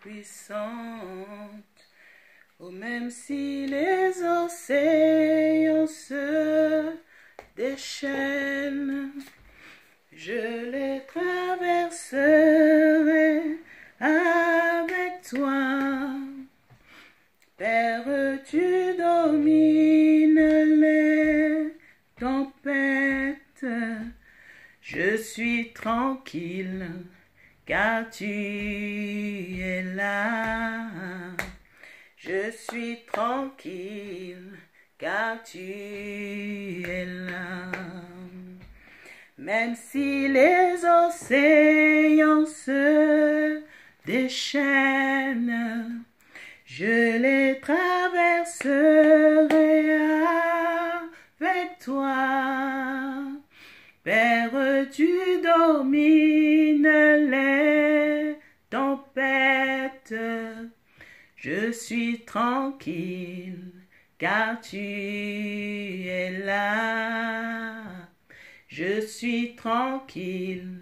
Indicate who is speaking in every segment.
Speaker 1: puissante. Oh, même si les océans se déchaînent, je les traverserai avec toi. Père, tu domines les tempêtes. Je suis tranquille car tu es là. Je suis tranquille car tu es là. Même si les océans se déchaînent, je les traverserai avec toi. Père, tu domines les tempêtes. Je suis tranquille car tu es là. Je suis tranquille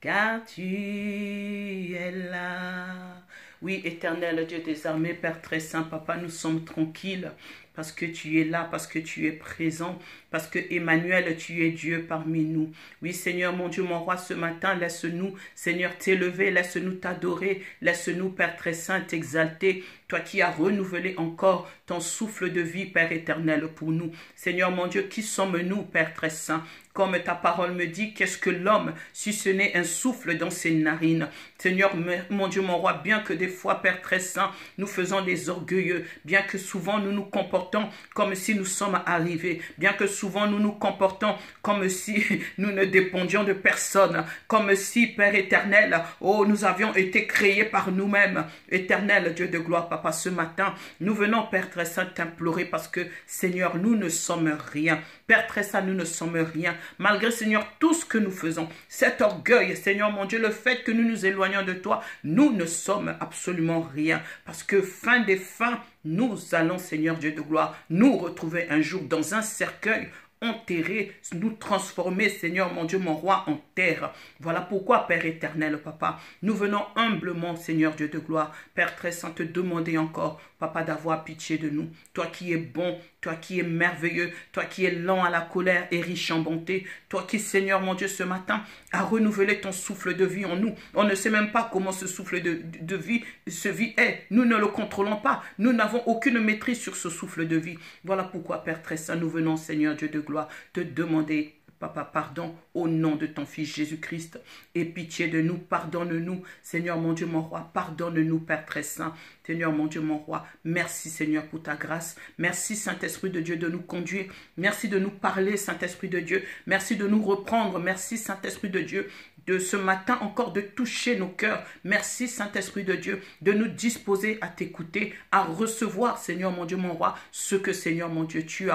Speaker 1: car tu es là. Oui, éternel Dieu des armées, Père très saint, Papa, nous sommes tranquilles parce que tu es là, parce que tu es présent, parce que Emmanuel, tu es Dieu parmi nous. Oui, Seigneur, mon Dieu, mon roi, ce matin, laisse-nous, Seigneur, t'élever, laisse-nous t'adorer, laisse-nous, Père très saint, t'exalter, toi qui as renouvelé encore ton souffle de vie, Père éternel, pour nous. Seigneur, mon Dieu, qui sommes-nous, Père très saint? Comme ta parole me dit, qu'est-ce que l'homme, si ce n'est un souffle dans ses narines? Seigneur, mon Dieu, mon roi, bien que des fois, Père très saint, nous faisons des orgueilleux, bien que souvent nous nous comportons comme si nous sommes arrivés, bien que souvent nous nous comportons comme si nous ne dépendions de personne, comme si, Père éternel, oh, nous avions été créés par nous-mêmes. Éternel Dieu de gloire, Papa, ce matin, nous venons, Père très saint, t'implorer parce que, Seigneur, nous ne sommes rien. Père très saint, nous ne sommes rien. Malgré, Seigneur, tout ce que nous faisons, cet orgueil, Seigneur mon Dieu, le fait que nous nous éloignons de toi, nous ne sommes absolument rien. Parce que fin des fins, nous allons, Seigneur Dieu de gloire, nous retrouver un jour dans un cercueil, enterrer, nous transformer, Seigneur mon Dieu, mon roi, en terre. Voilà pourquoi, Père éternel, Papa, nous venons humblement, Seigneur Dieu de gloire, Père très saint, te demander encore, Papa, d'avoir pitié de nous. Toi qui es bon, toi qui es merveilleux, toi qui es lent à la colère et riche en bonté, toi qui, Seigneur mon Dieu, ce matin, a renouvelé ton souffle de vie en nous. On ne sait même pas comment ce souffle de vie, ce vie est. Nous ne le contrôlons pas. Nous n'avons aucune maîtrise sur ce souffle de vie. Voilà pourquoi, Père très saint, nous venons, Seigneur Dieu de gloire, te demander, Papa, pardon au nom de ton Fils Jésus-Christ. Et pitié de nous, pardonne-nous, Seigneur mon Dieu, mon roi, pardonne-nous, Père très saint. Seigneur mon Dieu, mon roi, merci Seigneur pour ta grâce. Merci Saint-Esprit de Dieu de nous conduire. Merci de nous parler, Saint-Esprit de Dieu. Merci de nous reprendre. Merci Saint-Esprit de Dieu de ce matin encore de toucher nos cœurs. Merci Saint-Esprit de Dieu de nous disposer à t'écouter, à recevoir, Seigneur mon Dieu, mon roi, ce que, Seigneur mon Dieu, tu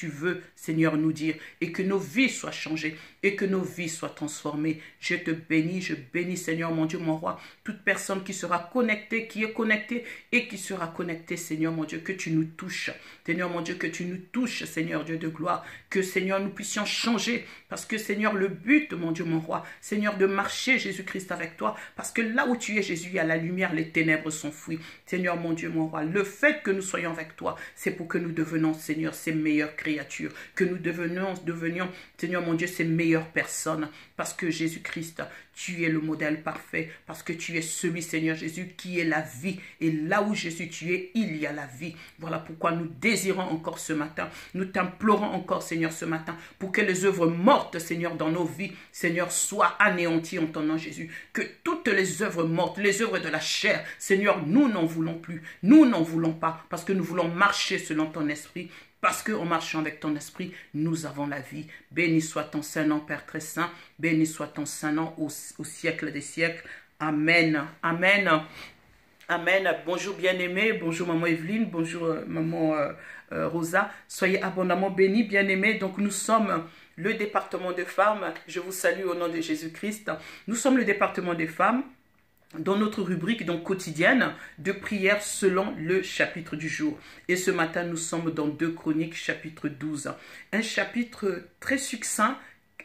Speaker 1: veux, Seigneur, nous dire, et que nos vies soient changées, et que nos vies soient transformées. Je te bénis, je bénis, Seigneur mon Dieu, mon roi, toute personne qui sera connectée, qui est connectée, et qui sera connectée, Seigneur mon Dieu, que tu nous touches. Seigneur mon Dieu, que tu nous touches, Seigneur Dieu de gloire, que, Seigneur, nous puissions changer, parce que, Seigneur, le but, mon Dieu, mon roi, Seigneur, de marcher, Jésus-Christ, avec toi, parce que là où tu es, Jésus, il y a la lumière, les ténèbres sont fuies. Seigneur, mon Dieu, mon roi, le fait que nous soyons avec toi, c'est pour que nous devenions, Seigneur, ces meilleures créatures, que nous devenions, Seigneur, mon Dieu, ces meilleures personnes, parce que Jésus-Christ, tu es le modèle parfait, parce que tu es celui, Seigneur Jésus, qui est la vie. Et là où Jésus tu es, il y a la vie. Voilà pourquoi nous désirons encore ce matin, nous t'implorons encore, Seigneur, ce matin, pour que les œuvres mortes, Seigneur, dans nos vies, Seigneur, soient anéanties en ton nom, Jésus. Que toutes les œuvres mortes, les œuvres de la chair, Seigneur, nous n'en voulons plus. Nous n'en voulons pas, parce que nous voulons marcher selon ton esprit. Parce qu'en marchant avec ton esprit, nous avons la vie. Béni soit ton Saint-Nom, Père très saint. Béni soit ton Saint-Nom au siècle des siècles. Amen. Amen. Amen. Bonjour bien-aimés. Bonjour maman Evelyne. Bonjour maman Rosa. Soyez abondamment bénis, bien-aimés. Donc nous sommes le département des femmes. Je vous salue au nom de Jésus-Christ. Nous sommes le département des femmes, dans notre rubrique donc quotidienne de prière selon le chapitre du jour. Et ce matin, nous sommes dans 2 Chroniques, chapitre 12. Un chapitre très succinct,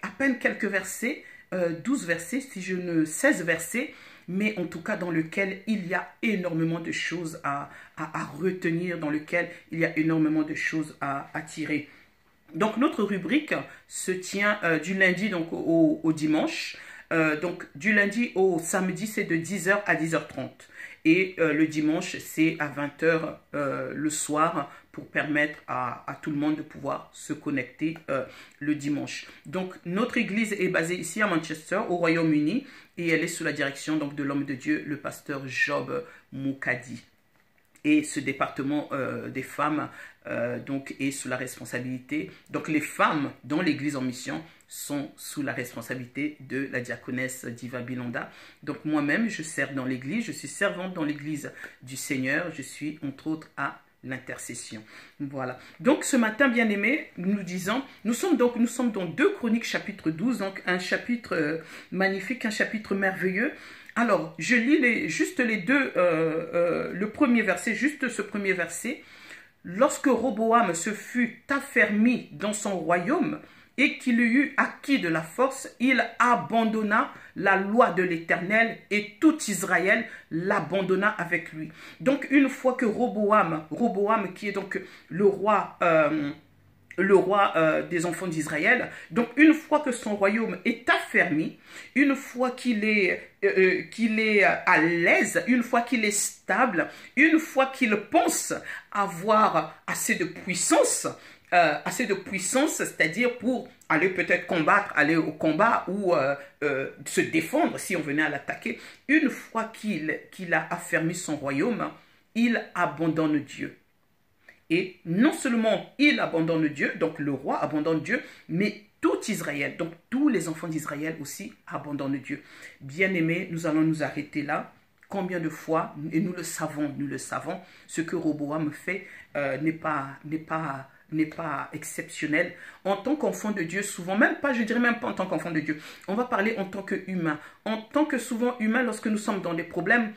Speaker 1: à peine quelques versets, 12 versets, 16 versets, mais en tout cas dans lequel il y a énormément de choses à retenir, dans lequel il y a énormément de choses à tirer. Donc notre rubrique se tient du lundi donc, au dimanche. Donc du lundi au samedi, c'est de 10h à 10h30. Et le dimanche, c'est à 20h le soir pour permettre à tout le monde de pouvoir se connecter le dimanche. Donc notre église est basée ici à Manchester, au Royaume-Uni, et elle est sous la direction donc, de l'homme de Dieu, le pasteur Job Moukadi. Et ce département des femmes donc, est sous la responsabilité. Donc les femmes dans l'église en mission sont sous la responsabilité de la diaconesse Diva Bilanda. Donc moi-même, je sers dans l'église, je suis servante dans l'église du Seigneur. Je suis entre autres à l'intercession. Voilà. Donc ce matin, bien-aimés, nous sommes dans 2 Chroniques chapitre 12, donc un chapitre magnifique, un chapitre merveilleux. Alors, je lis juste les deux, le premier verset, juste ce premier verset. Lorsque Roboam se fut affermi dans son royaume et qu'il eut acquis de la force, il abandonna la loi de l'Éternel et tout Israël l'abandonna avec lui. Donc, une fois que Roboam qui est donc le roi des enfants d'Israël. Donc, une fois que son royaume est affermi, une fois qu'il est à l'aise, une fois qu'il est stable, une fois qu'il pense avoir assez de puissance, c'est-à-dire pour aller peut-être combattre, aller au combat ou se défendre si on venait à l'attaquer. Une fois qu'il a affermi son royaume, il abandonne Dieu. Et non seulement il abandonne Dieu, donc le roi abandonne Dieu, mais tout Israël, donc tous les enfants d'Israël aussi abandonnent Dieu. Bien-aimés, nous allons nous arrêter là. Combien de fois, et nous le savons, ce que Roboam fait n'est pas exceptionnel. En tant qu'enfant de Dieu, souvent, je dirais même pas en tant qu'enfant de Dieu, on va parler en tant qu'humain. En tant que souvent humain, lorsque nous sommes dans des problèmes,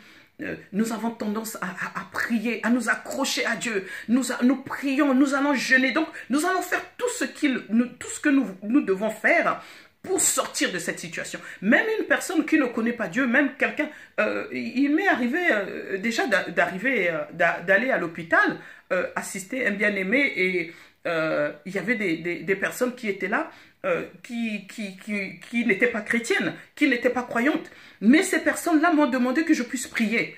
Speaker 1: nous avons tendance à prier, à nous accrocher à Dieu. Nous prions, nous allons jeûner. Donc, nous allons faire tout ce que nous devons faire pour sortir de cette situation. Même une personne qui ne connaît pas Dieu, même quelqu'un, il m'est arrivé déjà d'aller à l'hôpital, assister un bien-aimé et il y avait des personnes qui étaient là, qui n'étaient pas chrétiennes, qui n'étaient pas croyantes. Mais ces personnes-là m'ont demandé que je puisse prier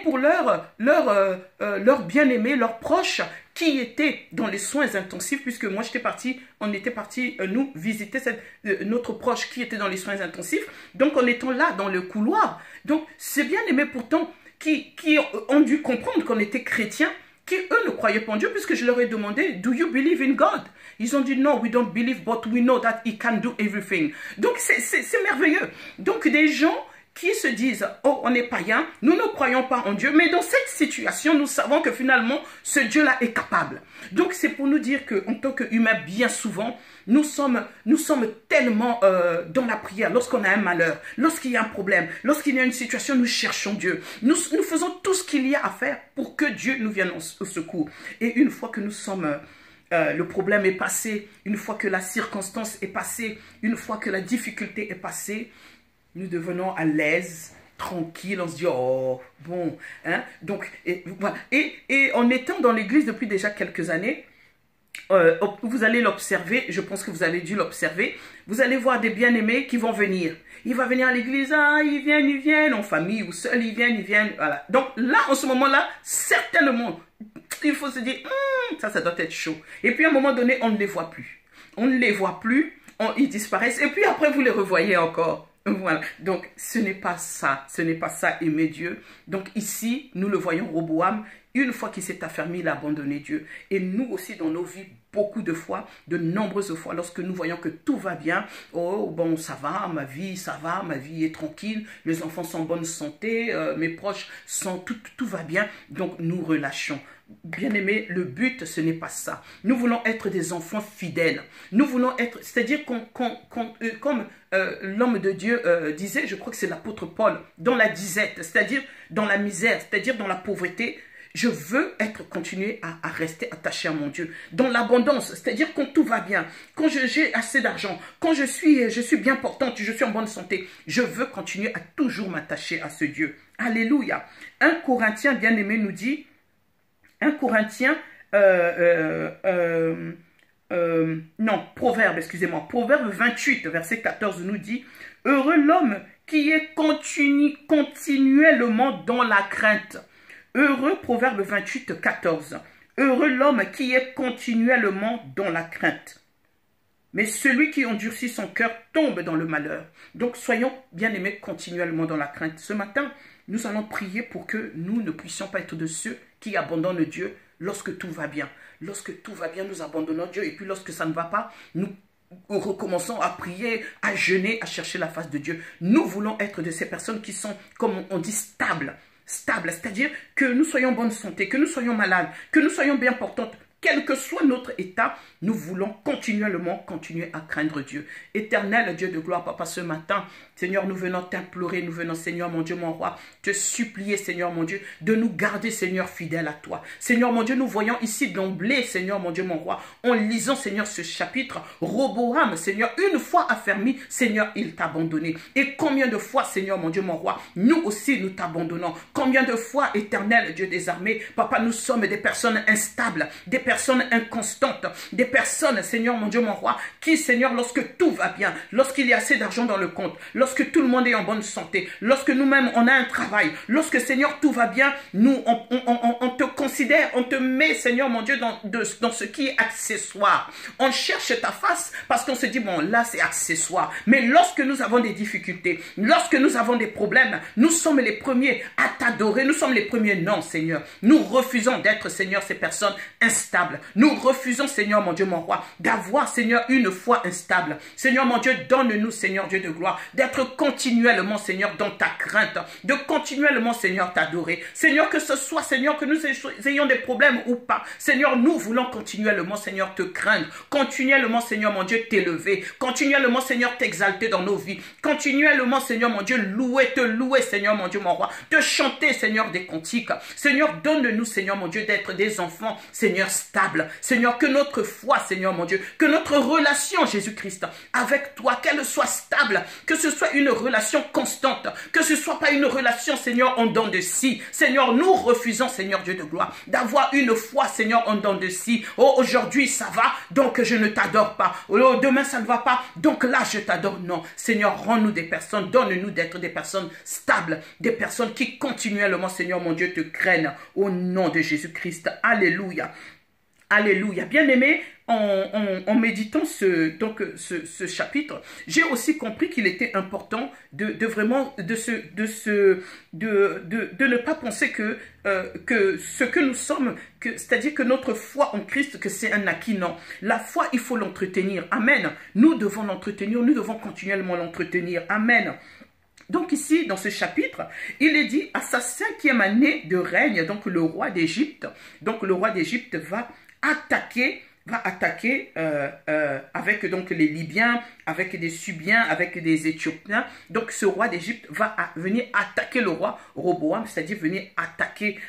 Speaker 1: pour leur bien-aimé, leurs proches qui étaient dans les soins intensifs, puisque moi on était parti nous visiter notre proche qui était dans les soins intensifs. Donc en étant là dans le couloir, donc ces bien-aimés pourtant qui ont dû comprendre qu'on était chrétiens, qui eux ne croyaient pas en Dieu, puisque je leur ai demandé, do you believe in God? Ils ont dit, no, we don't believe, but we know that he can do everything. Donc c'est merveilleux. Donc des gens qui se disent, oh, on est païen, nous ne croyons pas en Dieu, mais dans cette situation, nous savons que finalement, ce Dieu-là est capable. Donc c'est pour nous dire qu'en tant qu'humains, bien souvent, nous sommes tellement dans la prière, lorsqu'on a un malheur, lorsqu'il y a un problème, lorsqu'il y a une situation, nous cherchons Dieu. Nous faisons tout ce qu'il y a à faire pour que Dieu nous vienne au secours. Et une fois que nous sommes... le problème est passé, une fois que la circonstance est passée, une fois que la difficulté est passée, nous devenons à l'aise, tranquille, on se dit, oh, bon, hein. Donc, voilà. Et en étant dans l'église depuis déjà quelques années, vous allez l'observer, je pense que vous avez dû l'observer, vous allez voir des bien-aimés qui vont venir. Il va venir à l'église, ah, ils viennent, en famille ou seuls, ils viennent, voilà. Donc là, en ce moment-là, certainement, il faut se dire, ça doit être chaud. Et puis à un moment donné, on ne les voit plus. Ils disparaissent, et puis après, vous les revoyez encore. Voilà, donc ce n'est pas ça, aimer Dieu. Donc ici, nous le voyons, Roboam, une fois qu'il s'est affermi, il a abandonné Dieu. Et nous aussi, dans nos vies, beaucoup de fois, de nombreuses fois, lorsque nous voyons que tout va bien, oh bon, ça va, ma vie est tranquille, mes enfants sont en bonne santé, mes proches sont, tout va bien, donc nous relâchons. Bien-aimés, le but, ce n'est pas ça. Nous voulons être des enfants fidèles. Nous voulons être, c'est-à-dire comme l'homme de Dieu disait, je crois que c'est l'apôtre Paul, dans la disette, c'est-à-dire dans la misère, c'est-à-dire dans la pauvreté, Je veux continuer à rester attaché à mon Dieu. Dans l'abondance, c'est-à-dire quand tout va bien, quand j'ai assez d'argent, quand je suis bien portante, je suis en bonne santé, je veux continuer à toujours m'attacher à ce Dieu. Alléluia. 1 Corinthiens, bien-aimé, nous dit, 1 Corinthiens, Proverbe, excusez-moi, Proverbe 28, verset 14 nous dit, « Heureux l'homme qui est continuellement dans la crainte. » Heureux, Proverbe 28, 14. « Heureux l'homme qui est continuellement dans la crainte. Mais celui qui endurcit son cœur tombe dans le malheur. » Donc soyons bien-aimés continuellement dans la crainte. Ce matin, nous allons prier pour que nous ne puissions pas être de ceux qui abandonnent Dieu lorsque tout va bien. Lorsque tout va bien, nous abandonnons Dieu. Et puis lorsque ça ne va pas, nous recommençons à prier, à jeûner, à chercher la face de Dieu. Nous voulons être de ces personnes qui sont, comme on dit, stables, c'est-à-dire que nous soyons en bonne santé, que nous soyons malades, que nous soyons bien portantes. Quel que soit notre état, nous voulons continuer à craindre Dieu. Éternel Dieu de gloire, Papa, ce matin, Seigneur, nous venons t'implorer, nous venons, Seigneur, mon Dieu, mon roi, te supplier, Seigneur, mon Dieu, de nous garder, Seigneur, fidèles à toi. Seigneur, mon Dieu, nous voyons ici d'emblée, Seigneur, mon Dieu, mon roi, en lisant, Seigneur, ce chapitre, Roboam, Seigneur, une fois affermi, Seigneur, il t'a abandonné. Et combien de fois, Seigneur, mon Dieu, mon roi, nous aussi, nous t'abandonnons. Combien de fois, éternel Dieu des armées, Papa, nous sommes des personnes instables, des personnes inconstantes, des personnes, Seigneur, mon Dieu, mon roi, qui, Seigneur, lorsque tout va bien, lorsqu'il y a assez d'argent dans le compte, lorsque tout le monde est en bonne santé, lorsque nous-mêmes, on a un travail, lorsque, Seigneur, tout va bien, nous, on te considère, on te met, Seigneur, mon Dieu, dans ce qui est accessoire. On cherche ta face parce qu'on se dit, bon, là, c'est accessoire. Mais lorsque nous avons des difficultés, lorsque nous avons des problèmes, nous sommes les premiers à t'adorer, nous sommes les premiers, non, Seigneur. Nous refusons d'être, Seigneur, ces personnes instables. Nous refusons, Seigneur, mon Dieu, mon roi, d'avoir, Seigneur, une foi instable. Seigneur, mon Dieu, donne-nous, Seigneur, Dieu de gloire, d'être continuellement, Seigneur, dans ta crainte, de continuellement, Seigneur, t'adorer. Seigneur, que ce soit, Seigneur, que nous ayons des problèmes ou pas. Seigneur, nous voulons continuellement, Seigneur, te craindre. Continuellement, Seigneur, mon Dieu, t'élever. Continuellement, Seigneur, t'exalter dans nos vies. Continuellement, Seigneur, mon Dieu, te louer, Seigneur, mon Dieu, mon roi. Te chanter, Seigneur, des cantiques. Seigneur, donne-nous, Seigneur, mon Dieu, d'être des enfants, Seigneur, stables. Seigneur, que notre foi, Seigneur, mon Dieu, que notre relation, Jésus-Christ, avec toi, qu'elle soit stable, que ce soit une relation constante, que ce soit pas une relation, Seigneur, en dents de scie. Seigneur, nous refusons, Seigneur Dieu de gloire, d'avoir une foi, Seigneur, en dents de scie. Oh, aujourd'hui, ça va, donc je ne t'adore pas. Oh, demain, ça ne va pas, donc là, je t'adore. Non, Seigneur, rends-nous des personnes, donne-nous d'être des personnes stables, des personnes qui continuellement, Seigneur, mon Dieu, te craignent. Au nom de Jésus-Christ. Alléluia. Alléluia. Bien-aimé, en méditant ce chapitre, j'ai aussi compris qu'il était important de ne pas penser que ce que nous sommes, c'est-à-dire que notre foi en Christ, que c'est un acquis. Non. La foi, il faut l'entretenir. Amen. Nous devons l'entretenir, nous devons continuellement l'entretenir. Amen. Donc ici, dans ce chapitre, il est dit à sa 5e année de règne, donc le roi d'Égypte, va attaquer avec donc les Libyens, avec des Subiens, avec des Éthiopiens. Donc ce roi d'Égypte va venir attaquer le roi Roboam, c'est-à-dire venir attaquer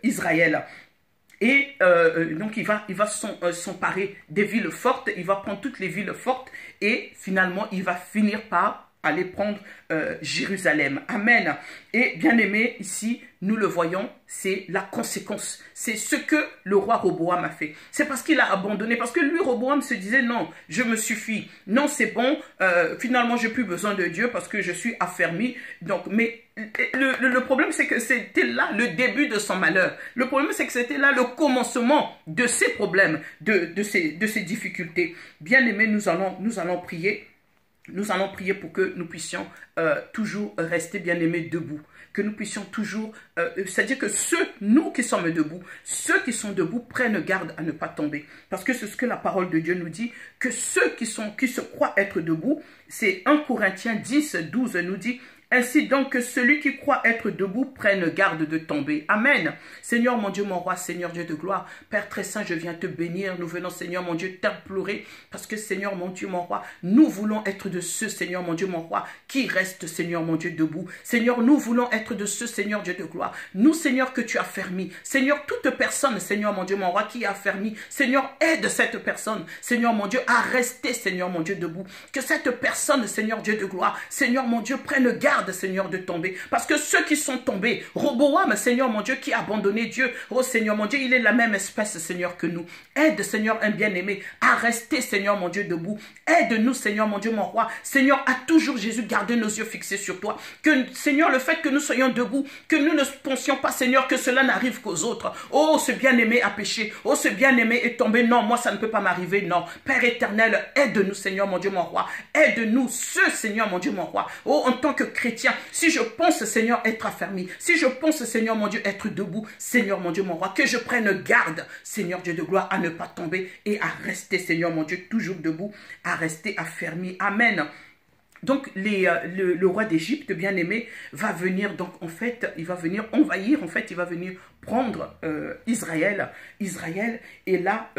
Speaker 1: Israël. Et donc il va s'emparer des villes fortes, il va prendre toutes les villes fortes et finalement il va finir par aller prendre Jérusalem. Amen. Et bien aimé, ici, nous le voyons, c'est la conséquence. C'est ce que le roi Roboam a fait. C'est parce qu'il a abandonné. Parce que lui, Roboam, se disait, non, je me suffis. Non, c'est bon. Finalement, je n'ai plus besoin de Dieu parce que je suis affermi. Donc, mais le problème, c'est que c'était là le début de son malheur. Le problème, c'est que c'était là le commencement de ses problèmes, de ses difficultés. Bien aimé, nous allons prier. Nous allons prier pour que nous puissions toujours rester bien aimés debout. Que nous puissions toujours, c'est-à-dire que nous qui sommes debout, ceux qui sont debout prennent garde à ne pas tomber. Parce que c'est ce que la parole de Dieu nous dit, que ceux qui se croient être debout, c'est 1 Corinthiens 10, 12 nous dit, Ainsi donc que celui qui croit être debout prenne garde de tomber. Amen. Seigneur mon Dieu, mon roi, Seigneur Dieu de gloire, Père très saint, je viens te bénir. Nous venons, Seigneur mon Dieu, t'implorer parce que, Seigneur mon Dieu, mon roi, nous voulons être de ceux, Seigneur mon Dieu, mon roi, qui restent, Seigneur mon Dieu, debout. Seigneur, nous voulons être de ceux, Seigneur Dieu de gloire. Nous, Seigneur, que tu as fermé. Seigneur, toute personne, Seigneur mon Dieu, mon roi, qui a fermé. Seigneur, aide cette personne, Seigneur mon Dieu, à rester, Seigneur mon Dieu, debout. Que cette personne, Seigneur Dieu de gloire, Seigneur mon Dieu, prenne garde, Seigneur, de tomber. Parce que ceux qui sont tombés, Roboam, Seigneur mon Dieu, qui a abandonné Dieu, oh Seigneur mon Dieu, il est la même espèce, Seigneur, que nous. Aide, Seigneur, un bien-aimé, à rester, Seigneur mon Dieu, debout. Aide-nous, Seigneur mon Dieu, mon roi. Seigneur, à toujours, Jésus, garder nos yeux fixés sur toi. Que, Seigneur, le fait que nous soyons debout, que nous ne pensions pas, Seigneur, que cela n'arrive qu'aux autres. Oh, ce bien-aimé a péché. Oh, ce bien-aimé est tombé. Non, moi, ça ne peut pas m'arriver. Non. Père éternel, aide-nous, Seigneur, mon Dieu, mon roi. Aide-nous, ce Seigneur, mon Dieu, mon roi. Oh, en tant que chrétien, si je pense, Seigneur, être affermi, si je pense, Seigneur, mon Dieu, être debout, Seigneur, mon Dieu, mon roi, que je prenne garde, Seigneur Dieu de gloire, à ne pas tomber et à rester, Seigneur, mon Dieu, toujours debout, à rester affermi. Amen. Donc, le roi d'Égypte, bien-aimé, va venir, donc, en fait, il va venir envahir, en fait, il va venir prendre Israël, et là,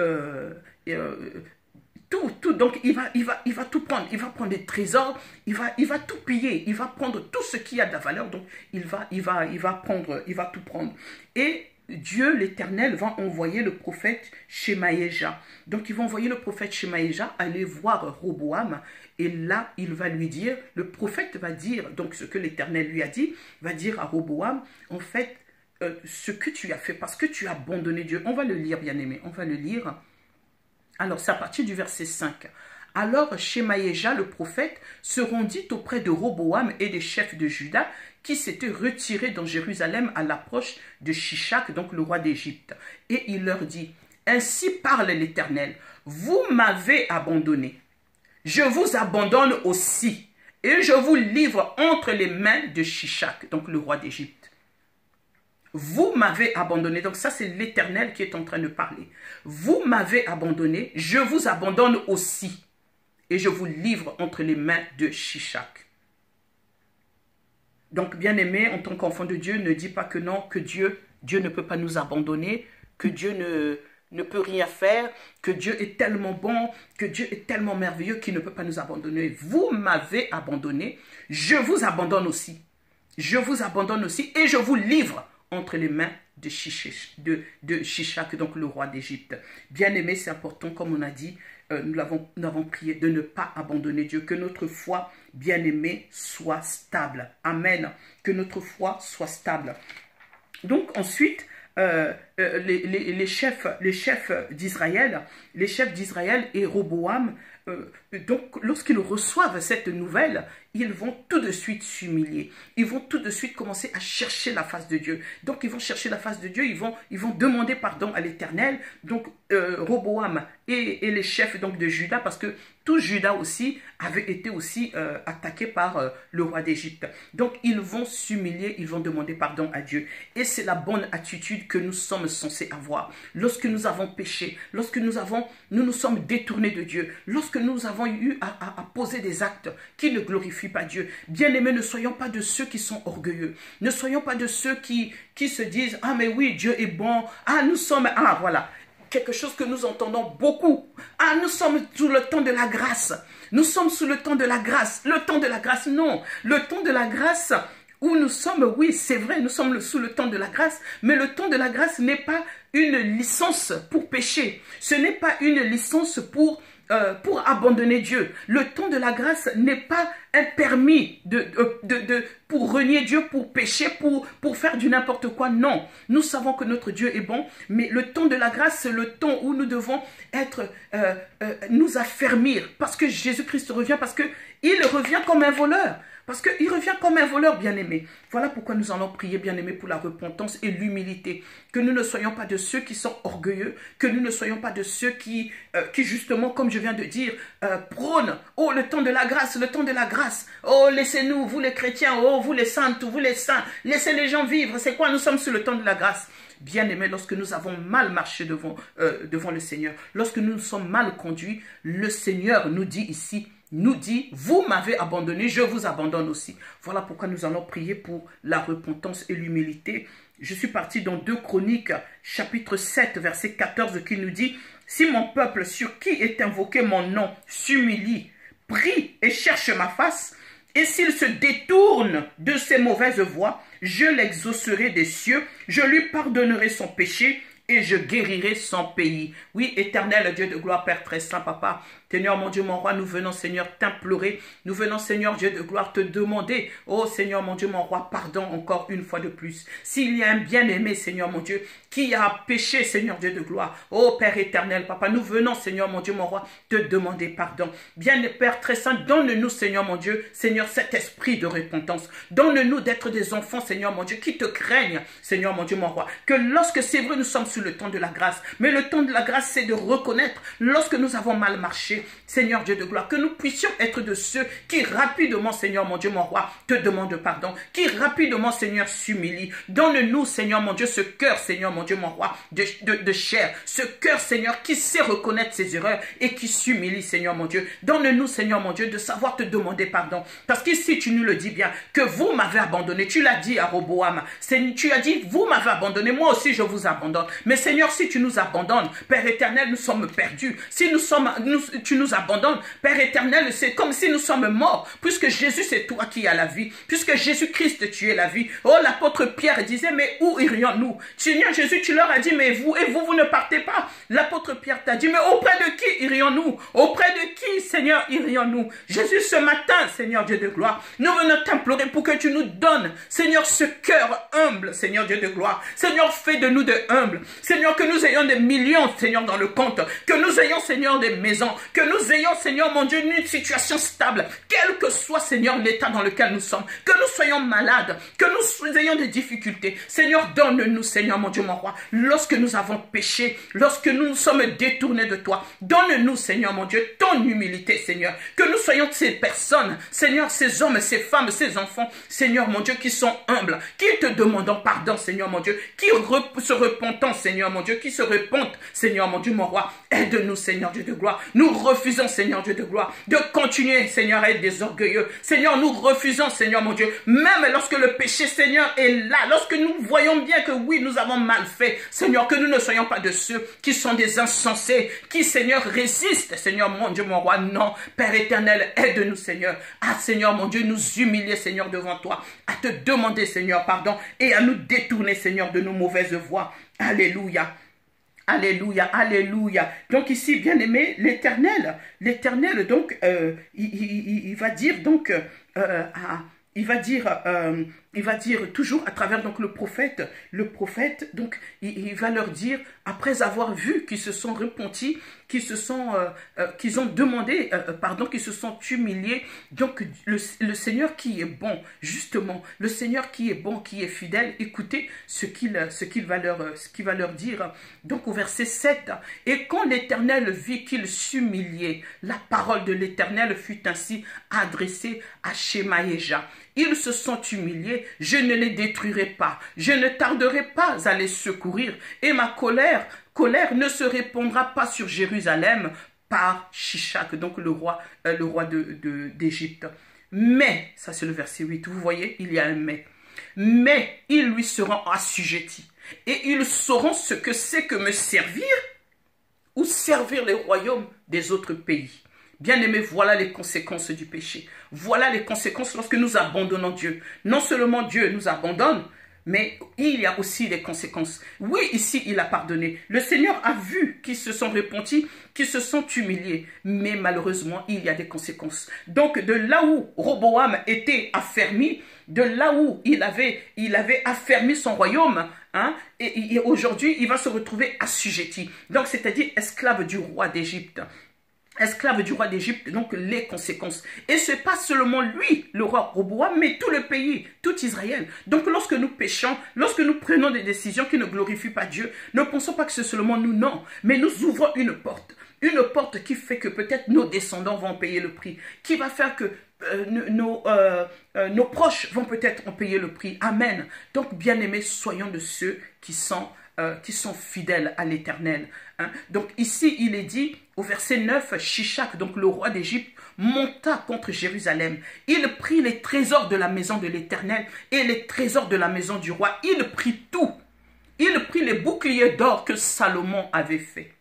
Speaker 1: donc il va tout prendre, il va prendre des trésors, il va tout piller, il va prendre tout ce qui a de la valeur, donc il va tout prendre. Et Dieu, l'Éternel, va envoyer le prophète Shemaïja. Donc, ils vont envoyer le prophète Shemaïja aller voir Roboam. Et là, il va lui dire, le prophète va dire, donc ce que l'Éternel lui a dit, va dire à Roboam, en fait, ce que tu as fait, parce que tu as abandonné Dieu. On va le lire, bien-aimé, on va le lire. Alors, c'est à partir du verset 5. Alors, Shemaïja, le prophète, se rendit auprès de Roboam et des chefs de Juda qui s'étaient retirés dans Jérusalem à l'approche de Shishak, donc le roi d'Égypte. Et il leur dit, « Ainsi parle l'Éternel, vous m'avez abandonné, je vous abandonne aussi, et je vous livre entre les mains de Shishak, donc le roi d'Égypte. Vous m'avez abandonné. » Donc ça, c'est l'Éternel qui est en train de parler. « Vous m'avez abandonné, je vous abandonne aussi, et je vous livre entre les mains de Shishak. » Donc, bien-aimé, en tant qu'enfant de Dieu, ne dis pas que non, que Dieu ne peut pas nous abandonner, que Dieu ne peut rien faire, que Dieu est tellement bon, que Dieu est tellement merveilleux qu'il ne peut pas nous abandonner. Vous m'avez abandonné, je vous abandonne aussi. Je vous abandonne aussi et je vous livre entre les mains de Shishak, donc le roi d'Égypte. Bien-aimé, c'est important, comme on a dit, nous avons prié de ne pas abandonner Dieu, que notre foi, bien-aimé, soit stable. Amen. Que notre foi soit stable. Donc ensuite, les chefs d'Israël et Roboam, donc lorsqu'ils reçoivent cette nouvelle, ils vont tout de suite s'humilier. Ils vont tout de suite commencer à chercher la face de Dieu. Donc ils vont chercher la face de Dieu, ils vont demander pardon à l'Éternel. Donc Roboam et les chefs donc de Juda, parce que tout Juda aussi avait été aussi attaqué par le roi d'Égypte. Donc ils vont s'humilier, ils vont demander pardon à Dieu. Et c'est la bonne attitude que nous sommes censés avoir. Lorsque nous avons péché, lorsque nous nous sommes détournés de Dieu, lorsque nous avons eu à poser des actes qui ne glorifient pas Dieu. Bien-aimés, ne soyons pas de ceux qui sont orgueilleux. Ne soyons pas de ceux qui se disent « Ah mais oui, Dieu est bon. Ah, nous sommes... » Ah, voilà. Quelque chose que nous entendons beaucoup. Ah, nous sommes sous le temps de la grâce. Nous sommes sous le temps de la grâce. Le temps de la grâce, non. Le temps de la grâce où nous sommes, oui, c'est vrai, nous sommes sous le temps de la grâce, mais le temps de la grâce n'est pas une licence pour pécher. Ce n'est pas une licence pour abandonner Dieu. Le temps de la grâce n'est pas un permis pour renier Dieu, pour pécher, pour faire du n'importe quoi. Non, nous savons que notre Dieu est bon, mais le temps de la grâce, c'est le temps où nous devons nous affermir, parce que Jésus-Christ revient, parce qu'il revient comme un voleur. Parce qu'il revient comme un voleur, bien-aimé. Voilà pourquoi nous allons prier, bien-aimé, pour la repentance et l'humilité. Que nous ne soyons pas de ceux qui sont orgueilleux, que nous ne soyons pas de ceux qui justement, comme je viens de dire, prônent, oh, le temps de la grâce, le temps de la grâce. Oh, laissez-nous, vous les chrétiens, oh, vous les saintes, vous les saints, laissez les gens vivre. C'est quoi? Nous sommes sous le temps de la grâce. Bien-aimés, lorsque nous avons mal marché devant le Seigneur, lorsque nous nous sommes mal conduits, le Seigneur nous dit ici, nous dit, vous m'avez abandonné, je vous abandonne aussi. Voilà pourquoi nous allons prier pour la repentance et l'humilité. Je suis parti dans 2 Chroniques, chapitre 7, verset 14, qui nous dit, si mon peuple sur qui est invoqué mon nom s'humilie, prie et cherche ma face, et s'il se détourne de ses mauvaises voies, je l'exaucerai des cieux, je lui pardonnerai son péché, et je guérirai son pays. Oui, éternel Dieu de gloire, Père très saint, Papa, Seigneur mon Dieu, mon roi, nous venons, Seigneur, t'implorer. Nous venons, Seigneur Dieu de gloire, te demander, oh Seigneur mon Dieu, mon roi, pardon encore une fois de plus. S'il y a un bien-aimé, Seigneur mon Dieu, qui a péché, Seigneur Dieu de gloire, oh Père éternel, Papa, nous venons, Seigneur mon Dieu, mon roi, te demander pardon. Bien, Père très saint, donne-nous, Seigneur mon Dieu, Seigneur, cet esprit de repentance. Donne-nous d'être des enfants, Seigneur mon Dieu, qui te craignent, Seigneur mon Dieu, mon roi. Que lorsque c'est vrai, nous sommes sous le temps de la grâce, mais le temps de la grâce, c'est de reconnaître lorsque nous avons mal marché, Seigneur Dieu de gloire, que nous puissions être de ceux qui rapidement, Seigneur mon Dieu, mon roi, te demandent pardon, qui rapidement, Seigneur, s'humilient. Donne-nous, Seigneur mon Dieu, ce cœur, Seigneur mon Dieu, mon roi, de chair, ce cœur, Seigneur, qui sait reconnaître ses erreurs et qui s'humilie, Seigneur mon Dieu. Donne-nous, Seigneur mon Dieu, de savoir te demander pardon, parce qu'ici, tu nous le dis bien, que vous m'avez abandonné. Tu l'as dit à Roboam, tu as dit, vous m'avez abandonné, moi aussi je vous abandonne. Mais Seigneur, si tu nous abandonnes, Père éternel, nous sommes perdus. Si tu nous abandonnes, Père éternel, c'est comme si nous sommes morts, puisque Jésus, c'est toi qui as la vie, puisque Jésus-Christ, tu es la vie. Oh, l'apôtre Pierre disait, mais où irions-nous? Seigneur Jésus, tu leur as dit, mais vous ne partez pas. L'apôtre Pierre t'a dit, mais auprès de qui irions-nous? Auprès de qui, Seigneur, irions-nous? Jésus, ce matin, Seigneur Dieu de gloire, nous venons t'implorer pour que tu nous donnes, Seigneur, ce cœur humble, Seigneur Dieu de gloire. Seigneur, fais de nous de humbles. Seigneur, que nous ayons des millions, Seigneur, dans le compte. Que nous ayons, Seigneur, des maisons. Que nous ayons, Seigneur, mon Dieu, une situation stable. Quel que soit, Seigneur, l'état dans lequel nous sommes. Que nous soyons malades. Que nous ayons des difficultés. Seigneur, donne-nous, Seigneur, mon Dieu, mon roi. Lorsque nous avons péché, lorsque nous nous sommes détournés de toi, donne-nous, Seigneur, mon Dieu, ton humilité, Seigneur. Que nous soyons ces personnes, Seigneur, ces hommes, ces femmes, ces enfants, Seigneur, mon Dieu, qui sont humbles, qui te demandent pardon, Seigneur, mon Dieu, qui se repentent, Seigneur, mon Dieu, qui se repentent, Seigneur, mon Dieu, mon roi. Aide-nous, Seigneur Dieu de gloire. Nous refusons, Seigneur Dieu de gloire, de continuer, Seigneur, à être des orgueilleux. Seigneur, nous refusons, Seigneur, mon Dieu, même lorsque le péché, Seigneur, est là, lorsque nous voyons bien que oui, nous avons mal fait, Seigneur, que nous ne soyons pas de ceux qui sont des insensés, qui, Seigneur, résistent, Seigneur, mon Dieu, mon roi. Non, Père éternel, aide-nous, Seigneur, à, Seigneur, mon Dieu, nous humilier, Seigneur, devant toi, à te demander, Seigneur, pardon, et à nous détourner, Seigneur, de nos mauvaises voies. Alléluia. Alléluia, alléluia. Donc ici, bien aimé, l'Éternel, donc, il va dire donc il va dire toujours à travers donc le prophète donc il va leur dire, après avoir vu qu'ils se sont repentis, qu'ils ont demandé pardon, qu'ils se sont humiliés, donc le Seigneur qui est bon, justement, le Seigneur qui est bon, qui est fidèle, écoutez ce qu'il va leur dire, donc au verset 7, et quand l'Éternel vit qu'ils s'humiliaient, la parole de l'Éternel fut ainsi adressée à Shemaïja. Ils se sont humiliés, je ne les détruirai pas, je ne tarderai pas à les secourir, et ma colère ne se répandra pas sur Jérusalem par Shishak, donc le roi d'Égypte. Mais, ça c'est le verset 8, vous voyez, il y a un mais ils lui seront assujettis, et ils sauront ce que c'est que me servir ou servir les royaumes des autres pays. Bien-aimés, voilà les conséquences du péché. Voilà les conséquences lorsque nous abandonnons Dieu. Non seulement Dieu nous abandonne, mais il y a aussi les conséquences. Oui, ici, il a pardonné. Le Seigneur a vu qu'ils se sont repentis, qu'ils se sont humiliés. Mais malheureusement, il y a des conséquences. Donc, de là où Roboam était affermi, de là où il avait affermi son royaume, hein, et aujourd'hui, il va se retrouver assujetti. Donc, c'est-à-dire esclave du roi d'Égypte. Esclave du roi d'Égypte, donc les conséquences. Et ce n'est pas seulement lui, le roi Roboam, mais tout le pays, tout Israël. Donc lorsque nous péchons, lorsque nous prenons des décisions qui ne glorifient pas Dieu, ne pensons pas que c'est seulement nous, non. Mais nous ouvrons une porte qui fait que peut-être nos descendants vont payer le prix, qui va faire que nos proches vont peut-être en payer le prix. Amen. Donc bien aimés, soyons de ceux qui sont fidèles à l'Éternel. Hein. Donc ici, il est dit au verset 9, Shishak, donc le roi d'Égypte, monta contre Jérusalem. Il prit les trésors de la maison de l'Éternel et les trésors de la maison du roi. Il prit tout. Il prit les boucliers d'or que Salomon avait fait.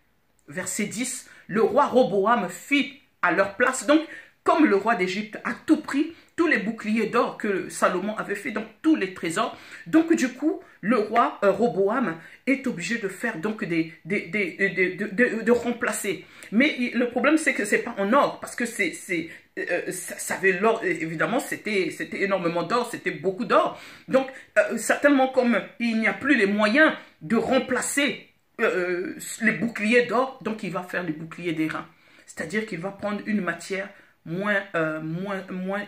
Speaker 1: Verset 10, le roi Roboam fit à leur place. Donc, comme le roi d'Égypte a tout pris, tous les boucliers d'or que Salomon avait fait, donc tous les trésors. Donc, du coup, le roi Roboam est obligé de faire donc de remplacer. Mais le problème, c'est que c'est pas en or, parce que ça avait l'or, évidemment, c'était énormément d'or, c'était beaucoup d'or. Donc, certainement, comme il n'y a plus les moyens de remplacer les boucliers d'or, donc il va faire les boucliers d'airain. C'est-à-dire qu'il va prendre une matière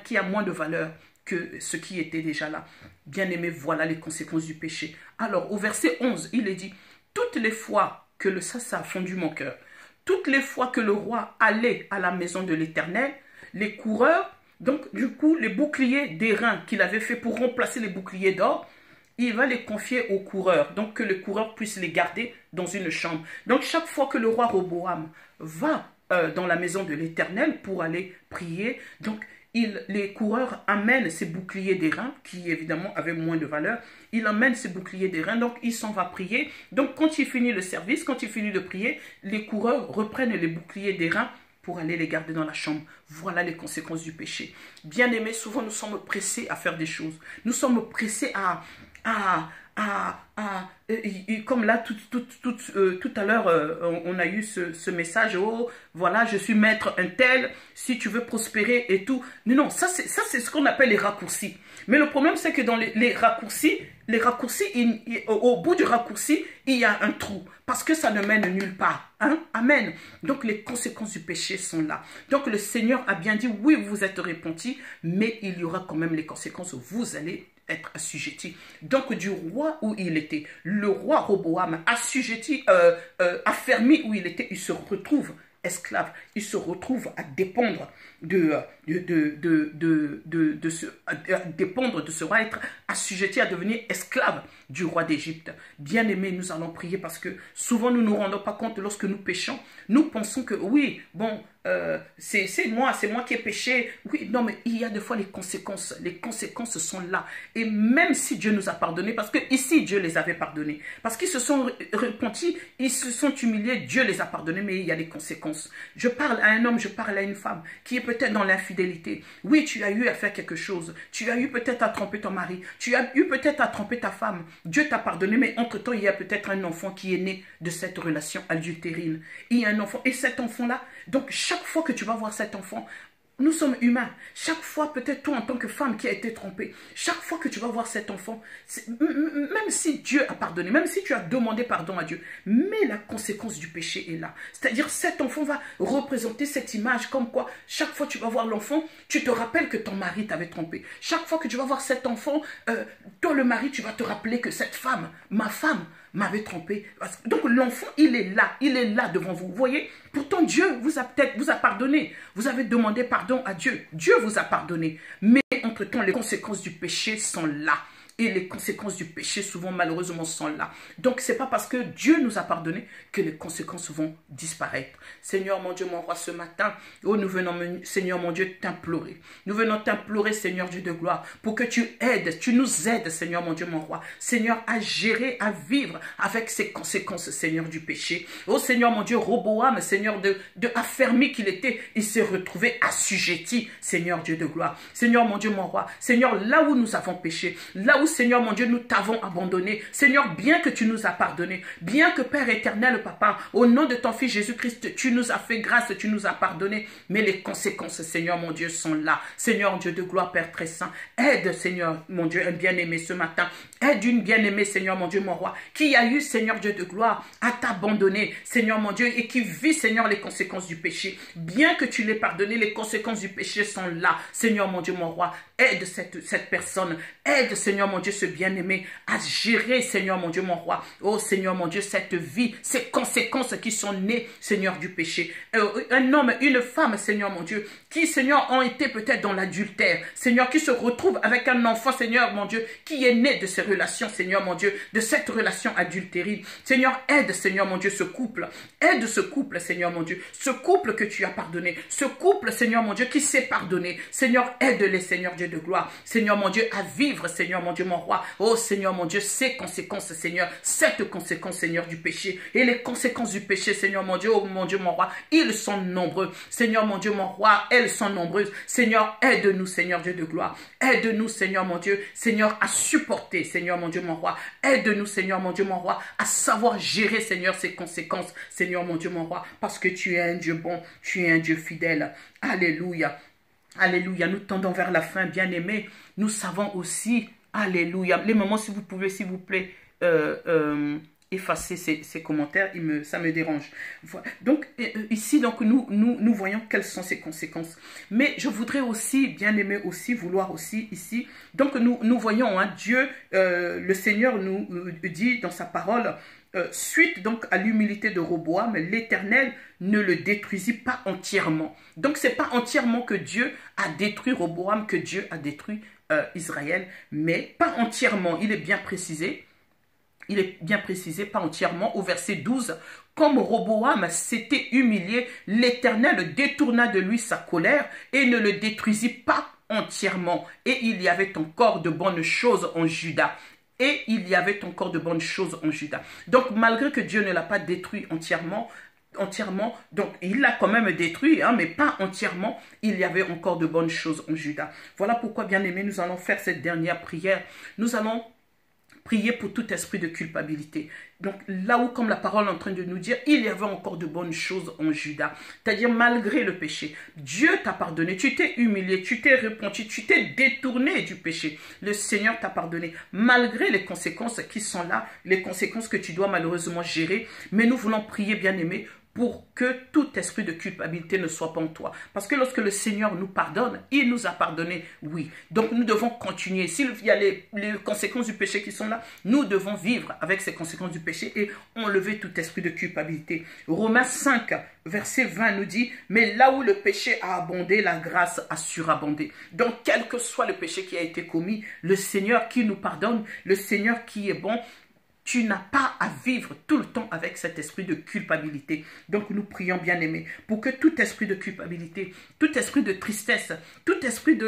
Speaker 1: qui a moins de valeur que ce qui était déjà là. Bien-aimé, voilà les conséquences du péché. Alors, au verset 11, il est dit, toutes les fois que ça a fondu mon cœur, toutes les fois que le roi allait à la maison de l'Éternel, les coureurs, donc du coup, les boucliers d'airain qu'il avait fait pour remplacer les boucliers d'or, il va les confier aux coureurs, donc que les coureurs puissent les garder dans une chambre. Donc, chaque fois que le roi Roboam va dans la maison de l'Éternel pour aller prier, donc les coureurs amènent ces boucliers d'airain qui évidemment avaient moins de valeur. Il amène ces boucliers d'airain, donc il s'en va prier. Donc quand il finit le service, quand il finit de prier, les coureurs reprennent les boucliers d'airain pour aller les garder dans la chambre. Voilà les conséquences du péché. Bien aimé, souvent nous sommes pressés à faire des choses. Nous sommes pressés comme là, tout à l'heure, on a eu ce message, oh, voilà, je suis maître un tel, si tu veux prospérer et tout. Non, ça c'est ce qu'on appelle les raccourcis. Mais le problème, c'est que dans les raccourcis, au bout du raccourci, il y a un trou, parce que ça ne mène nulle part. Hein? Amen. Donc, les conséquences du péché sont là. Donc, le Seigneur a bien dit, oui, vous êtes repentis, mais il y aura quand même les conséquences, vous allez être assujetti. Donc du roi où il était, le roi Roboam assujetti, affermi où il était, il se retrouve esclave, il se retrouve à dépendre de ce roi, être assujetti à devenir esclave du roi d'Égypte. Bien aimé, nous allons prier parce que souvent nous ne nous rendons pas compte lorsque nous péchons. Nous pensons que oui, bon, c'est moi qui ai péché. Oui, non, mais il y a des fois les conséquences. Les conséquences sont là. Et même si Dieu nous a pardonnés, parce que ici Dieu les avait pardonnés, parce qu'ils se sont repentis, ils se sont humiliés, Dieu les a pardonnés, mais il y a les conséquences. Je parle à un homme, je parle à une femme qui est peut-être dans l'infidélité. Oui, tu as eu à faire quelque chose. Tu as eu peut-être à tromper ton mari. Tu as eu peut-être à tromper ta femme. Dieu t'a pardonné, mais entre-temps, il y a peut-être un enfant qui est né de cette relation adultérine. Il y a un enfant. Et cet enfant-là, donc chaque fois que tu vas voir cet enfant, nous sommes humains. Chaque fois, peut-être toi en tant que femme qui a été trompée, chaque fois que tu vas voir cet enfant, même si Dieu a pardonné, même si tu as demandé pardon à Dieu, mais la conséquence du péché est là. C'est-à-dire cet enfant va représenter cette image comme quoi, chaque fois que tu vas voir l'enfant, tu te rappelles que ton mari t'avait trompé. Chaque fois que tu vas voir cet enfant, toi le mari, tu vas te rappeler que cette femme, ma femme, m'avait trompé. Donc l'enfant, il est là devant vous. Vous voyez, pourtant Dieu vous a pardonné. Vous avez demandé pardon à Dieu. Dieu vous a pardonné. Mais entre-temps, les conséquences du péché sont là. Et les conséquences du péché, souvent, malheureusement, sont là. Donc, ce n'est pas parce que Dieu nous a pardonné que les conséquences vont disparaître. Seigneur, mon Dieu, mon roi, ce matin, oh, nous venons, Seigneur, mon Dieu, t'implorer. Nous venons t'implorer, Seigneur Dieu de gloire, pour que tu nous aides, Seigneur, mon Dieu, mon roi. Seigneur, à gérer, à vivre avec ces conséquences, Seigneur, du péché. Oh, Seigneur, mon Dieu, Roboam, Seigneur, affermi qu'il était, il s'est retrouvé assujetti, Seigneur Dieu de gloire. Seigneur, mon Dieu, mon roi. Seigneur, là où nous avons péché, là où Seigneur mon Dieu, nous t'avons abandonné. Seigneur, bien que tu nous as pardonné, bien que Père éternel, Papa, au nom de ton Fils Jésus-Christ, tu nous as fait grâce, tu nous as pardonné, mais les conséquences, Seigneur mon Dieu, sont là. Seigneur Dieu de gloire, Père très saint, aide, Seigneur mon Dieu, un bien-aimé ce matin, aide une bien-aimée, Seigneur mon Dieu, mon roi, qui a eu, Seigneur Dieu de gloire, à t'abandonner, Seigneur mon Dieu, et qui vit, Seigneur, les conséquences du péché. Bien que tu l'aies pardonné, les conséquences du péché sont là. Seigneur mon Dieu, mon roi, aide cette personne, aide, Seigneur mon mon Dieu, ce bien-aimé, à gérer, Seigneur, mon Dieu, mon roi. Oh, Seigneur, mon Dieu, cette vie, ces conséquences qui sont nées, Seigneur, du péché. Un homme, une femme, Seigneur, mon Dieu, qui, Seigneur, ont été peut-être dans l'adultère. Seigneur, qui se retrouvent avec un enfant, Seigneur, mon Dieu, qui est né de ces relations, Seigneur, mon Dieu, de cette relation adultérine. Seigneur, aide, Seigneur, mon Dieu, ce couple. Aide ce couple, Seigneur, mon Dieu. Ce couple que tu as pardonné. Ce couple, Seigneur, mon Dieu, qui s'est pardonné. Seigneur, aide-les, Seigneur Dieu de gloire. Seigneur, mon Dieu, à vivre, Seigneur, mon Dieu, mon roi. Oh, Seigneur, mon Dieu, ces conséquences, Seigneur, cette conséquence, Seigneur, du péché. Et les conséquences du péché, Seigneur, mon Dieu, oh, mon Dieu, mon roi, ils sont nombreux. Seigneur, mon Dieu, mon roi, elles sont nombreuses. Seigneur, aide-nous, Seigneur Dieu de gloire. Aide-nous, Seigneur, mon Dieu, Seigneur, à supporter, Seigneur, mon Dieu, mon roi. Aide-nous, Seigneur, mon Dieu, mon roi, à savoir gérer, Seigneur, ces conséquences, Seigneur, mon Dieu, mon roi, parce que tu es un Dieu bon, tu es un Dieu fidèle. Alléluia. Alléluia. Nous tendons vers la fin, bien-aimés. Nous savons aussi, alléluia. Les moments, si vous pouvez, s'il vous plaît, effacer ces commentaires, ça me dérange. Voilà. Donc, ici, donc, nous voyons quelles sont ces conséquences. Mais je voudrais aussi, bien aimer aussi, vouloir aussi ici. Donc, nous voyons, hein, Dieu, le Seigneur nous dit dans sa parole, suite donc à l'humilité de Roboam, l'Éternel ne le détruisit pas entièrement. Donc, c'est pas entièrement que Dieu a détruit Roboam, que Dieu a détruit Israël, mais pas entièrement, il est bien précisé. Il est bien précisé, pas entièrement, au verset 12. Comme Roboam s'était humilié, l'Éternel détourna de lui sa colère et ne le détruisit pas entièrement. Et il y avait encore de bonnes choses en Juda. Et il y avait encore de bonnes choses en Juda. Donc, malgré que Dieu ne l'a pas détruit entièrement, donc il l'a quand même détruit, hein, mais pas entièrement, il y avait encore de bonnes choses en Juda. Voilà pourquoi, bien aimés, nous allons faire cette dernière prière. Nous allons prier pour tout esprit de culpabilité. Donc là où, comme la parole est en train de nous dire, il y avait encore de bonnes choses en Juda. C'est-à-dire malgré le péché, Dieu t'a pardonné, tu t'es humilié, tu t'es repenti, tu t'es détourné du péché. Le Seigneur t'a pardonné malgré les conséquences qui sont là, les conséquences que tu dois malheureusement gérer. Mais nous voulons prier, bien aimés, pour que tout esprit de culpabilité ne soit pas en toi. Parce que lorsque le Seigneur nous pardonne, il nous a pardonné, oui. Donc nous devons continuer. S'il y a les conséquences du péché qui sont là, nous devons vivre avec ces conséquences du péché et enlever tout esprit de culpabilité. Romains 5, verset 20 nous dit, mais là où le péché a abondé, la grâce a surabondé. Donc quel que soit le péché qui a été commis, le Seigneur qui nous pardonne, le Seigneur qui est bon, tu n'as pas à vivre tout le temps avec cet esprit de culpabilité. Donc nous prions, bien aimés, pour que tout esprit de culpabilité, tout esprit de tristesse, tout esprit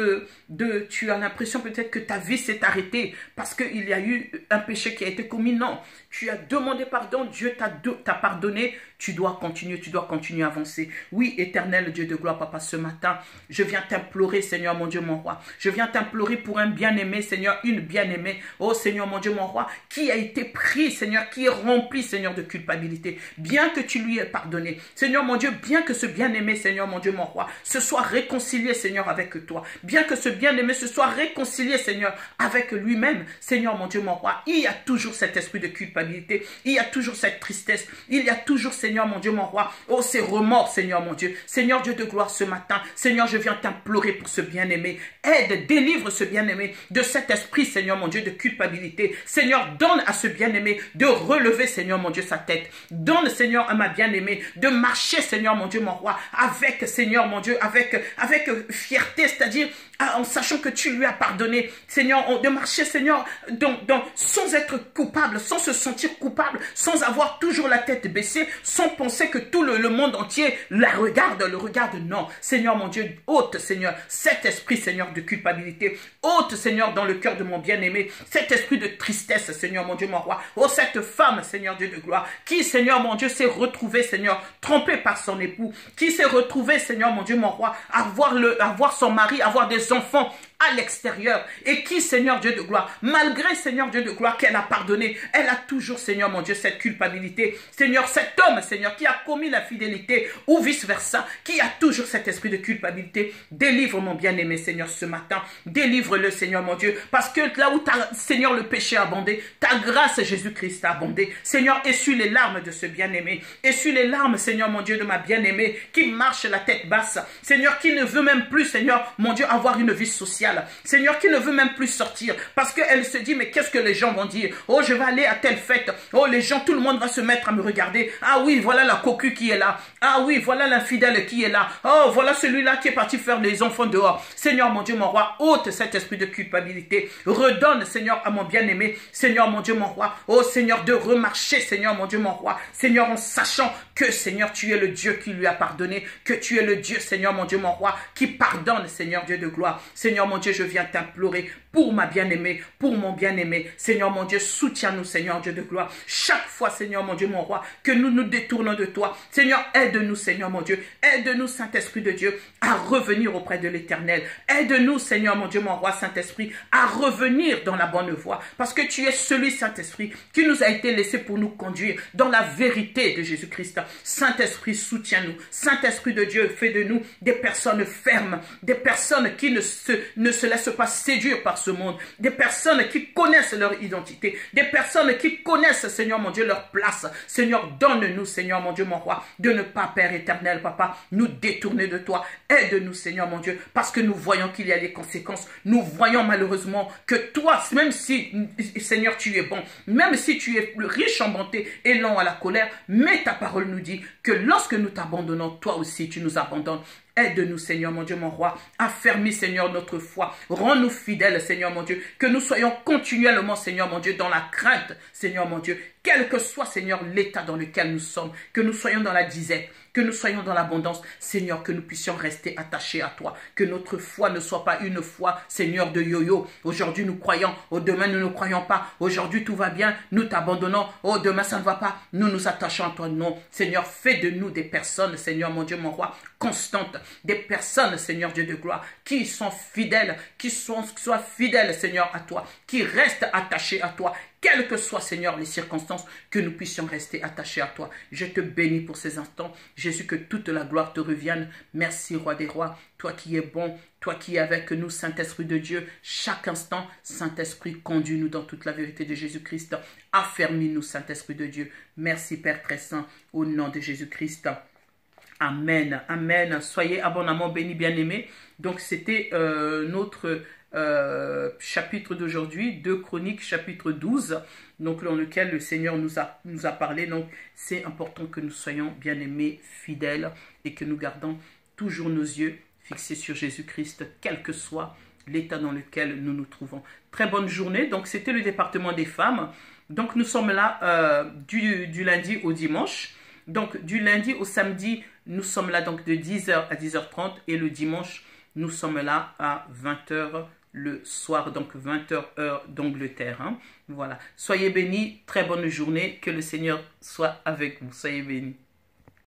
Speaker 1: tu as l'impression peut-être que ta vie s'est arrêtée parce qu'il y a eu un péché qui a été commis. Non, tu as demandé pardon, Dieu t'a pardonné, tu dois continuer à avancer. Oui, éternel Dieu de gloire, papa, ce matin, je viens t'implorer, Seigneur, mon Dieu, mon roi. Je viens t'implorer pour un bien-aimé, Seigneur, une bien-aimée. Oh, Seigneur, mon Dieu, mon roi, qui a été pris, Seigneur, qui est rempli, Seigneur, de culpabilité. Bien que tu lui aies pardonné. Seigneur, mon Dieu, bien que ce bien-aimé, Seigneur, mon Dieu, mon roi, se soit réconcilié, Seigneur, avec toi. Bien que ce bien-aimé se soit réconcilié, Seigneur, avec lui-même. Seigneur, mon Dieu, mon roi, il y a toujours cet esprit de culpabilité. Il y a toujours cette tristesse. Il y a toujours, Seigneur, mon Dieu, mon roi, oh, ces remords, Seigneur, mon Dieu. Seigneur, Dieu de gloire, ce matin, Seigneur, je viens t'implorer pour ce bien-aimé. Aide, délivre ce bien-aimé de cet esprit, Seigneur, mon Dieu, de culpabilité. Seigneur, donne à ce bien-aimé de relever, Seigneur, mon Dieu, sa tête. Donne, Seigneur, à ma bien-aimée de marcher, Seigneur, mon Dieu, mon roi, avec, Seigneur, mon Dieu, avec fierté, c'est-à-dire en sachant que tu lui as pardonné, Seigneur, de marcher, Seigneur, sans être coupable, sans se sentir coupable, sans avoir toujours la tête baissée, sans penser que tout le monde entier le regarde. Non, Seigneur, mon Dieu, ôte, Seigneur, cet esprit, Seigneur, de culpabilité, ôte, Seigneur, dans le cœur de mon bien-aimé, cet esprit de tristesse, Seigneur, mon Dieu, mon roi, oh, cette femme, Seigneur, Dieu de gloire, qui, Seigneur, mon Dieu, s'est retrouvée, Seigneur, trompée par son époux, qui s'est retrouvée, Seigneur, mon Dieu, mon roi, à voir son mari, avoir des enfants à l'extérieur, et qui, Seigneur Dieu de gloire, malgré, Seigneur Dieu de gloire, qu'elle a pardonné, elle a toujours, Seigneur mon Dieu, cette culpabilité. Seigneur, cet homme, Seigneur, qui a commis l'infidélité, ou vice-versa, qui a toujours cet esprit de culpabilité, délivre mon bien-aimé, Seigneur, ce matin, délivre-le, Seigneur mon Dieu, parce que là où, Seigneur, le péché a abondé, ta grâce, Jésus-Christ, a abondé. Seigneur, essuie les larmes de ce bien-aimé, essuie les larmes, Seigneur mon Dieu, de ma bien-aimée, qui marche la tête basse, Seigneur, qui ne veut même plus, Seigneur, mon Dieu, avoir une vie sociale, sociale, Seigneur, qui ne veut même plus sortir parce qu'elle se dit, mais qu'est-ce que les gens vont dire? Oh, je vais aller à telle fête. Oh, les gens, tout le monde va se mettre à me regarder. Ah oui, voilà la cocu qui est là. Ah oui, voilà l'infidèle qui est là. Oh, voilà celui-là qui est parti faire les enfants dehors. Seigneur, mon Dieu, mon roi, ôte cet esprit de culpabilité. Redonne, Seigneur, à mon bien-aimé. Seigneur, mon Dieu, mon roi. Oh, Seigneur, de remarcher, Seigneur, mon Dieu, mon roi. Seigneur, en sachant que, Seigneur, tu es le Dieu qui lui a pardonné. Que tu es le Dieu, Seigneur, mon Dieu, mon roi, qui pardonne, Seigneur, Dieu de gloire. Seigneur, mon Dieu, je viens t'implorer pour ma bien-aimée, pour mon bien-aimé. Seigneur, mon Dieu, soutiens-nous, Seigneur, Dieu de gloire. Chaque fois, Seigneur, mon Dieu, mon roi, que nous nous détournons de toi. Seigneur, aide-nous, Seigneur, mon Dieu. Aide-nous, Saint-Esprit de Dieu, à revenir auprès de l'Éternel. Aide-nous, Seigneur, mon Dieu, mon roi, Saint-Esprit, à revenir dans la bonne voie. Parce que tu es celui, Saint-Esprit, qui nous a été laissé pour nous conduire dans la vérité de Jésus-Christ. Saint-Esprit, soutiens-nous. Saint-Esprit de Dieu, fais de nous des personnes fermes, des personnes qui ne se laissent pas séduire par ce monde, des personnes qui connaissent leur identité, des personnes qui connaissent, Seigneur mon Dieu, leur place. Seigneur, donne-nous, Seigneur mon Dieu, mon roi, de ne pas, Père éternel, Papa, nous détourner de toi. Aide-nous, Seigneur mon Dieu, parce que nous voyons qu'il y a des conséquences. Nous voyons malheureusement que toi, même si, Seigneur, tu es bon, même si tu es riche en bonté et lent à la colère, mais ta parole nous dit que lorsque nous t'abandonnons, toi aussi tu nous abandonnes. Aide-nous, Seigneur, mon Dieu, mon roi. Affermis, Seigneur, notre foi. Rends-nous fidèles, Seigneur, mon Dieu. Que nous soyons continuellement, Seigneur, mon Dieu, dans la crainte, Seigneur, mon Dieu. Quel que soit, Seigneur, l'état dans lequel nous sommes. Que nous soyons dans la disette. Que nous soyons dans l'abondance. Seigneur, que nous puissions rester attachés à toi. Que notre foi ne soit pas une foi, Seigneur, de yo-yo. Aujourd'hui, nous croyons. Oh, demain, nous ne croyons pas. Aujourd'hui, tout va bien. Nous t'abandonnons. Oh, demain, ça ne va pas. Nous nous attachons à toi. Non. Seigneur, fais de nous des personnes, Seigneur, mon Dieu, mon roi, constantes. Des personnes, Seigneur Dieu de gloire, qui sont fidèles, qui soient fidèles, Seigneur, à toi, qui restent attachés à toi, quelles que soient, Seigneur, les circonstances, que nous puissions rester attachés à toi. Je te bénis pour ces instants. Jésus, que toute la gloire te revienne. Merci, Roi des rois, toi qui es bon, toi qui es avec nous, Saint-Esprit de Dieu, chaque instant, Saint-Esprit, conduis-nous dans toute la vérité de Jésus-Christ. Affermis-nous, Saint-Esprit de Dieu. Merci, Père très saint, au nom de Jésus-Christ. Amen, amen. Soyez abondamment bénis, bien-aimés. Donc, c'était notre chapitre d'aujourd'hui, 2 Chroniques, chapitre 12, donc dans lequel le Seigneur nous a parlé. Donc, c'est important que nous soyons bien-aimés, fidèles, et que nous gardons toujours nos yeux fixés sur Jésus-Christ, quel que soit l'état dans lequel nous nous trouvons. Très bonne journée. Donc, c'était le département des femmes. Donc, nous sommes là du lundi au dimanche. Donc, du lundi au samedi, nous sommes là donc de 10h à 10h30 et le dimanche, nous sommes là à 20h le soir, donc 20h heure d'Angleterre. Hein. Voilà. Soyez bénis, très bonne journée, que le Seigneur soit avec vous. Soyez bénis.